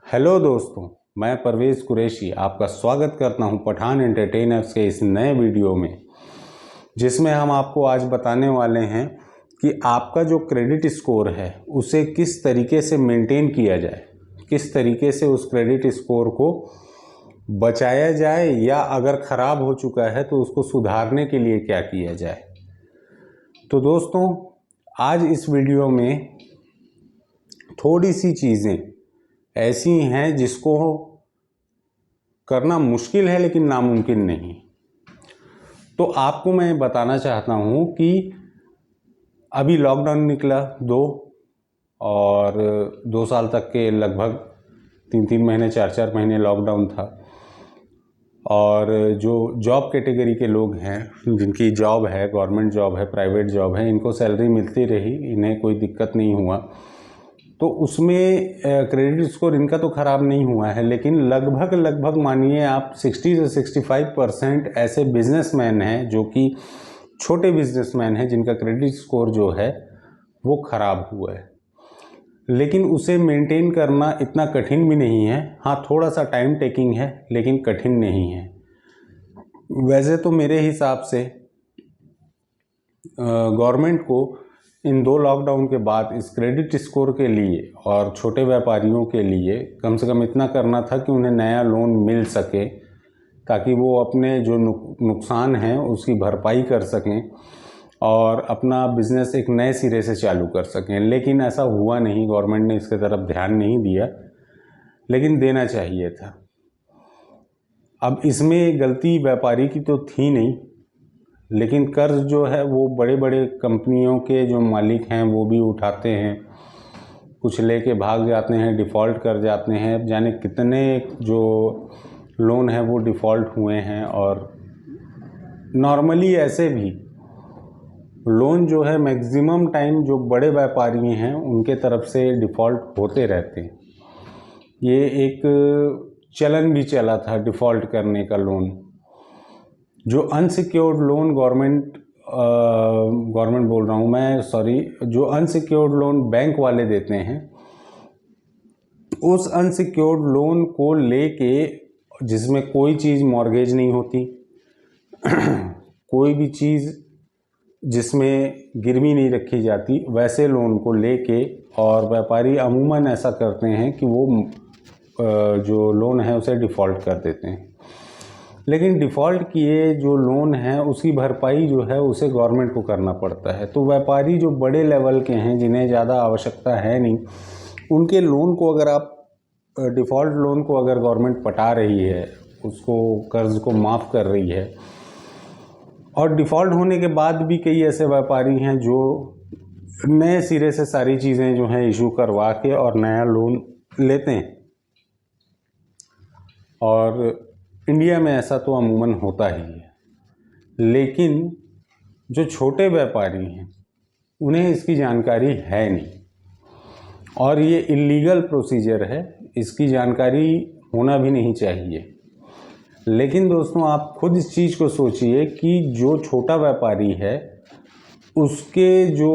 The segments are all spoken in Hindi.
हेलो दोस्तों, मैं परवेज़ कुरैशी आपका स्वागत करता हूं पठान एंटरटेनर्स के इस नए वीडियो में, जिसमें हम आपको आज बताने वाले हैं कि आपका जो क्रेडिट स्कोर है उसे किस तरीके से मेंटेन किया जाए, किस तरीके से उस क्रेडिट स्कोर को बचाया जाए या अगर ख़राब हो चुका है तो उसको सुधारने के लिए क्या किया जाए। तो दोस्तों, आज इस वीडियो में थोड़ी सी चीज़ें ऐसी हैं जिसको करना मुश्किल है लेकिन नामुमकिन नहीं। तो आपको मैं बताना चाहता हूँ कि अभी लॉकडाउन निकला और 2 साल तक के लगभग 3-3 महीने 4-4 महीने लॉकडाउन था। और जो जॉब कैटेगरी के लोग हैं, जिनकी जॉब है, गवर्नमेंट जॉब है, प्राइवेट जॉब है, इनको सैलरी मिलती रही, इन्हें कोई दिक्कत नहीं हुआ। तो उसमें क्रेडिट स्कोर इनका तो ख़राब नहीं हुआ है, लेकिन लगभग मानिए आप 60 से 65% ऐसे बिजनेसमैन हैं जो कि छोटे बिजनेसमैन हैं जिनका क्रेडिट स्कोर जो है वो ख़राब हुआ है। लेकिन उसे मेंटेन करना इतना कठिन भी नहीं है। हाँ, थोड़ा सा टाइम टेकिंग है लेकिन कठिन नहीं है। वैसे तो मेरे हिसाब से गवर्नमेंट को इन 2 लॉकडाउन के बाद इस क्रेडिट स्कोर के लिए और छोटे व्यापारियों के लिए कम से कम इतना करना था कि उन्हें नया लोन मिल सके, ताकि वो अपने जो नुकसान हैं उसकी भरपाई कर सकें और अपना बिज़नेस एक नए सिरे से चालू कर सकें। लेकिन ऐसा हुआ नहीं, गवर्नमेंट ने इसके तरफ ध्यान नहीं दिया, लेकिन देना चाहिए था। अब इसमें गलती व्यापारी की तो थी नहीं, लेकिन कर्ज जो है वो बड़े बड़े कंपनियों के जो मालिक हैं वो भी उठाते हैं, कुछ लेके भाग जाते हैं, डिफ़ॉल्ट कर जाते हैं। अब जाने कितने जो लोन है वो डिफ़ॉल्ट हुए हैं। और नॉर्मली ऐसे भी लोन जो है मैक्सिमम टाइम जो बड़े व्यापारी हैं उनके तरफ से डिफ़ॉल्ट होते रहते हैं। ये एक चलन भी चला था डिफ़ॉल्ट करने का लोन। जो अनसिक्योर्ड लोन गवर्नमेंट बोल रहा हूँ मैं, सॉरी, जो अनसिक्योर्ड लोन बैंक वाले देते हैं, उस अनसिक्योर्ड लोन को लेके जिसमें कोई चीज़ मॉर्गेज नहीं होती, कोई भी चीज़ जिसमें गिरवी नहीं रखी जाती, वैसे लोन को लेके और व्यापारी अमूमन ऐसा करते हैं कि वो जो लोन है उसे डिफ़ॉल्ट कर देते हैं। लेकिन डिफ़ॉल्ट किए जो लोन है उसकी भरपाई जो है उसे गवर्नमेंट को करना पड़ता है। तो व्यापारी जो बड़े लेवल के हैं, जिन्हें ज़्यादा आवश्यकता है नहीं, उनके लोन को अगर आप डिफ़ॉल्ट लोन को अगर गवर्नमेंट पटा रही है, उसको कर्ज़ को माफ़ कर रही है, और डिफ़ॉल्ट होने के बाद भी कई ऐसे व्यापारी हैं जो नए सिरे से सारी चीज़ें जो हैं इशू करवा के और नया लोन लेते हैं। और इंडिया में ऐसा तो अमूमन होता ही है। लेकिन जो छोटे व्यापारी हैं उन्हें इसकी जानकारी है नहीं, और ये इलीगल प्रोसीजर है, इसकी जानकारी होना भी नहीं चाहिए। लेकिन दोस्तों, आप खुद इस चीज़ को सोचिए कि जो छोटा व्यापारी है उसके जो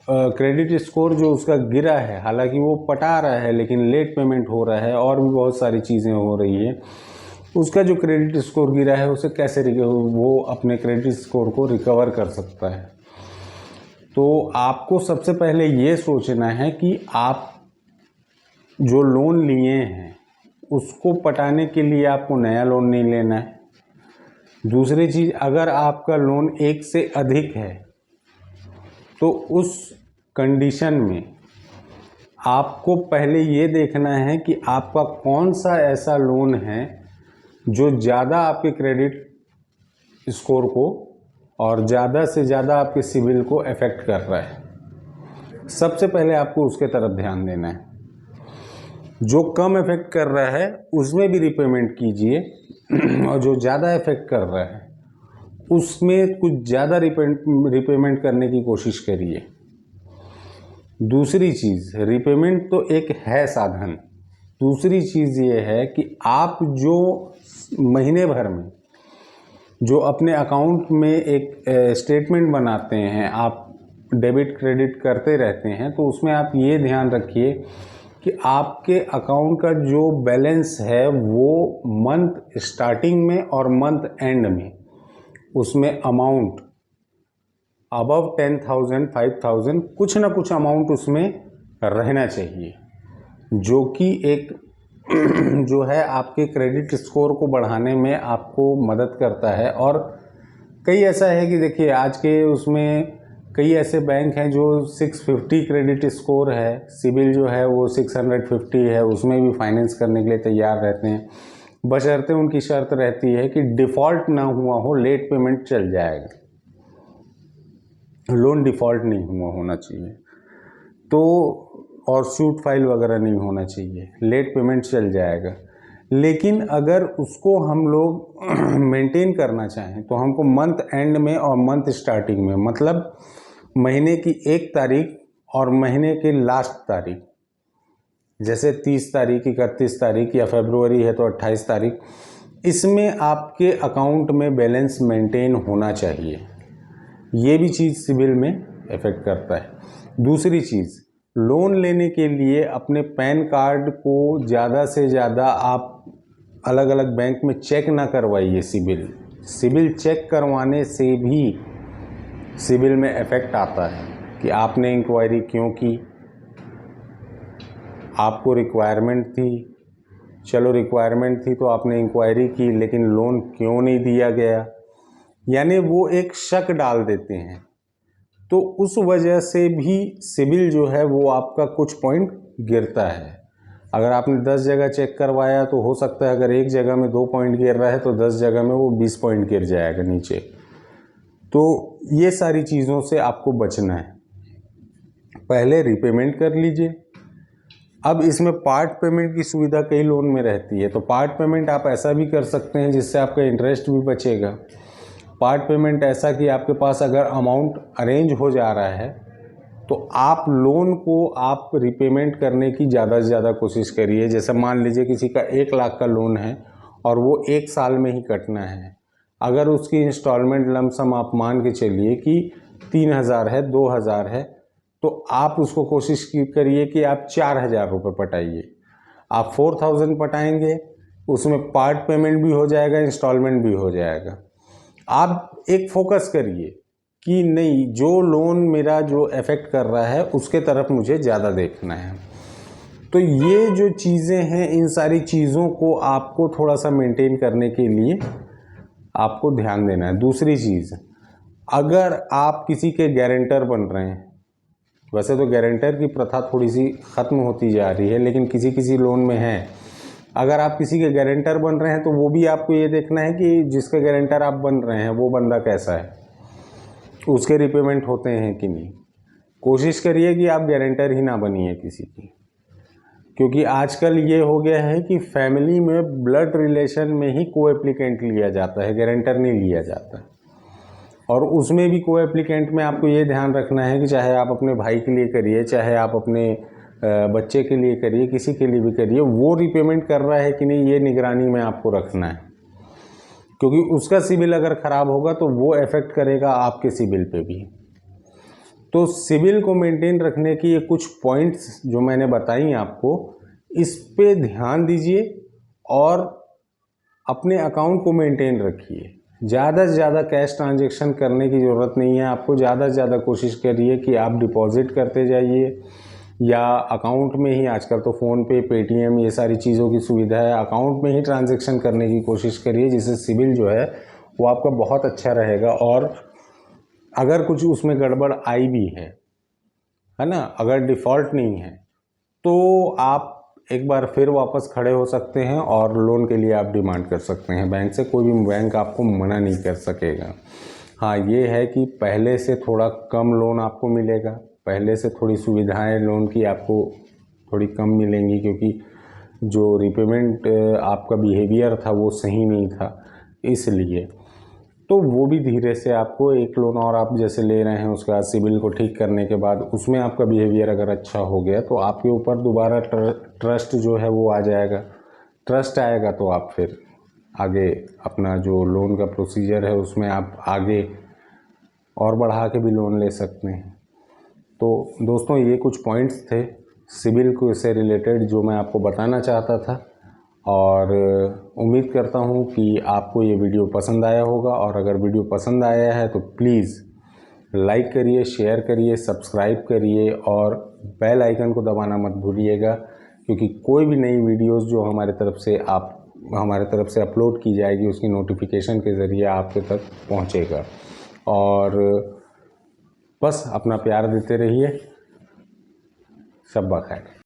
क्रेडिट स्कोर जो उसका गिरा है, हालांकि वो पटा रहा है लेकिन लेट पेमेंट हो रहा है और भी बहुत सारी चीज़ें हो रही हैं, उसका जो क्रेडिट स्कोर गिरा है उसे कैसे वो अपने क्रेडिट स्कोर को रिकवर कर सकता है। तो आपको सबसे पहले ये सोचना है कि आप जो लोन लिए हैं उसको पटाने के लिए आपको नया लोन नहीं लेना है। दूसरी चीज़, अगर आपका लोन 1 से अधिक है तो उस कंडीशन में आपको पहले ये देखना है कि आपका कौन सा ऐसा लोन है जो ज़्यादा आपके क्रेडिट स्कोर को और ज़्यादा से ज़्यादा आपके सिबिल को अफेक्ट कर रहा है। सबसे पहले आपको उसके तरफ ध्यान देना है। जो कम इफेक्ट कर रहा है उसमें भी रिपेमेंट कीजिए, और जो ज़्यादा इफेक्ट कर रहा है उसमें कुछ ज़्यादा रिपेमेंट करने की कोशिश करिए। दूसरी चीज़, रिपेमेंट तो एक है साधन, दूसरी चीज़ ये है कि आप जो महीने भर में जो अपने अकाउंट में एक स्टेटमेंट बनाते हैं, आप डेबिट क्रेडिट करते रहते हैं, तो उसमें आप ये ध्यान रखिए कि आपके अकाउंट का जो बैलेंस है वो मंथ स्टार्टिंग में और मंथ एंड में उसमें अमाउंट अबव 10,000 5,000 कुछ ना कुछ अमाउंट उसमें रहना चाहिए, जो कि एक जो है आपके क्रेडिट स्कोर को बढ़ाने में आपको मदद करता है। और कई ऐसा है कि देखिए आज के उसमें कई ऐसे बैंक हैं जो 650 क्रेडिट स्कोर है, सिबिल जो है वो 650 है, उसमें भी फाइनेंस करने के लिए तैयार रहते हैं, बशर्ते उनकी शर्त रहती है कि डिफ़ॉल्ट ना हुआ हो, लेट पेमेंट चल जाएगा, लोन डिफ़ॉल्ट नहीं हुआ होना चाहिए तो, और सूट फाइल वगैरह नहीं होना चाहिए, लेट पेमेंट चल जाएगा। लेकिन अगर उसको हम लोग मेंटेन करना चाहें तो हमको मंथ एंड में और मंथ स्टार्टिंग में, मतलब महीने की 1 तारीख और महीने के लास्ट तारीख, जैसे 30 तारीख 31 तारीख या फरवरी है तो 28 तारीख, इसमें आपके अकाउंट में बैलेंस मेंटेन होना चाहिए। ये भी चीज़ सिबिल में इफ़ेक्ट करता है। दूसरी चीज़, लोन लेने के लिए अपने पैन कार्ड को ज़्यादा से ज़्यादा आप अलग अलग बैंक में चेक ना करवाइए। सिबिल चेक करवाने से भी सिबिल में इफ़ेक्ट आता है कि आपने इंक्वायरी क्यों की, आपको रिक्वायरमेंट थी, चलो रिक्वायरमेंट थी तो आपने इंक्वायरी की, लेकिन लोन क्यों नहीं दिया गया, यानी वो एक शक डाल देते हैं। तो उस वजह से भी सिबिल जो है वो आपका कुछ पॉइंट गिरता है। अगर आपने 10 जगह चेक करवाया तो हो सकता है अगर एक जगह में 2 पॉइंट गिर रहा है तो 10 जगह में वो 20 पॉइंट गिर जाएगा नीचे। तो ये सारी चीज़ों से आपको बचना है। पहले रीपेमेंट कर लीजिए। अब इसमें पार्ट पेमेंट की सुविधा कई लोन में रहती है, तो पार्ट पेमेंट आप ऐसा भी कर सकते हैं जिससे आपका इंटरेस्ट भी बचेगा। पार्ट पेमेंट ऐसा कि आपके पास अगर अमाउंट अरेंज हो जा रहा है तो आप लोन को आप रिपेमेंट करने की ज़्यादा से ज़्यादा कोशिश करिए। जैसे मान लीजिए किसी का 1 लाख का लोन है और वो 1 साल में ही कटना है, अगर उसकी इंस्टॉलमेंट लमसम आप मान के चलिए कि 3,000 है, 2,000 है, तो आप उसको कोशिश करिए कि आप 4,000 रुपये पटाइए। आप 4,000 पटाएंगे, उसमें पार्ट पेमेंट भी हो जाएगा, इंस्टॉलमेंट भी हो जाएगा। आप एक फोकस करिए कि नहीं, जो लोन मेरा जो इफ़ेक्ट कर रहा है उसके तरफ मुझे ज़्यादा देखना है। तो ये जो चीज़ें हैं, इन सारी चीज़ों को आपको थोड़ा सा मेंटेन करने के लिए आपको ध्यान देना है। दूसरी चीज़, अगर आप किसी के गारंटर बन रहे हैं, वैसे तो गारंटर की प्रथा थोड़ी सी ख़त्म होती जा रही है, लेकिन किसी किसी लोन में है, अगर आप किसी के गारंटर बन रहे हैं तो वो भी आपको ये देखना है कि जिसके गारंटर आप बन रहे हैं वो बंदा कैसा है, उसके रिपेमेंट होते हैं कि नहीं। कोशिश करिए कि आप गारंटर ही ना बनिए किसी की, क्योंकि आजकल ये हो गया है कि फैमिली में ब्लड रिलेशन में ही को एप्लीकेंट लिया जाता है, गारंटर नहीं लिया जाता। और उसमें भी को एप्लीकेंट में आपको ये ध्यान रखना है कि चाहे आप अपने भाई के लिए करिए, चाहे आप अपने बच्चे के लिए करिए, किसी के लिए भी करिए, वो रिपेमेंट कर रहा है कि नहीं ये निगरानी में आपको रखना है, क्योंकि उसका सिबिल अगर ख़राब होगा तो वो इफ़ेक्ट करेगा आपके सिबिल पे भी। तो सिबिल को मेंटेन रखने की ये कुछ पॉइंट्स जो मैंने बताई आपको, इस पे ध्यान दीजिए और अपने अकाउंट को मेंटेन रखिए। ज़्यादा से ज़्यादा कैश ट्रांजैक्शन करने की ज़रूरत नहीं है आपको। ज़्यादा से ज़्यादा कोशिश करिए कि आप डिपॉजिट करते जाइए या अकाउंट में ही, आजकल तो फ़ोनपे, पेटीएम, ये सारी चीज़ों की सुविधा है, अकाउंट में ही ट्रांजैक्शन करने की कोशिश करिए, जिससे सिबिल जो है वो आपका बहुत अच्छा रहेगा। और अगर कुछ उसमें गड़बड़ आई भी है ना, अगर डिफ़ॉल्ट नहीं है तो आप एक बार फिर वापस खड़े हो सकते हैं और लोन के लिए आप डिमांड कर सकते हैं बैंक से। कोई भी बैंक आपको मना नहीं कर सकेगा। हाँ, ये है कि पहले से थोड़ा कम लोन आपको मिलेगा, पहले से थोड़ी सुविधाएं लोन की आपको थोड़ी कम मिलेंगी, क्योंकि जो रिपेमेंट आपका बिहेवियर था वो सही नहीं था, इसलिए। तो वो भी धीरे से आपको एक लोन और आप जैसे ले रहे हैं, उसके बाद सिबिल को ठीक करने के बाद उसमें आपका बिहेवियर अगर अच्छा हो गया तो आपके ऊपर दोबारा ट्रस्ट जो है वो आ जाएगा। ट्रस्ट आएगा तो आप फिर आगे अपना जो लोन का प्रोसीजर है उसमें आप आगे और बढ़ा के भी लोन ले सकते हैं। तो दोस्तों, ये कुछ पॉइंट्स थे सिविल को से रिलेटेड जो मैं आपको बताना चाहता था। और उम्मीद करता हूँ कि आपको ये वीडियो पसंद आया होगा, और अगर वीडियो पसंद आया है तो प्लीज़ लाइक करिए, शेयर करिए, सब्सक्राइब करिए और बेल आइकन को दबाना मत भूलिएगा, क्योंकि कोई भी नई वीडियोस जो हमारे तरफ से अपलोड की जाएगी उसकी नोटिफिकेशन के ज़रिए आपके तक पहुंचेगा। और बस अपना प्यार देते रहिए। शब बखैर।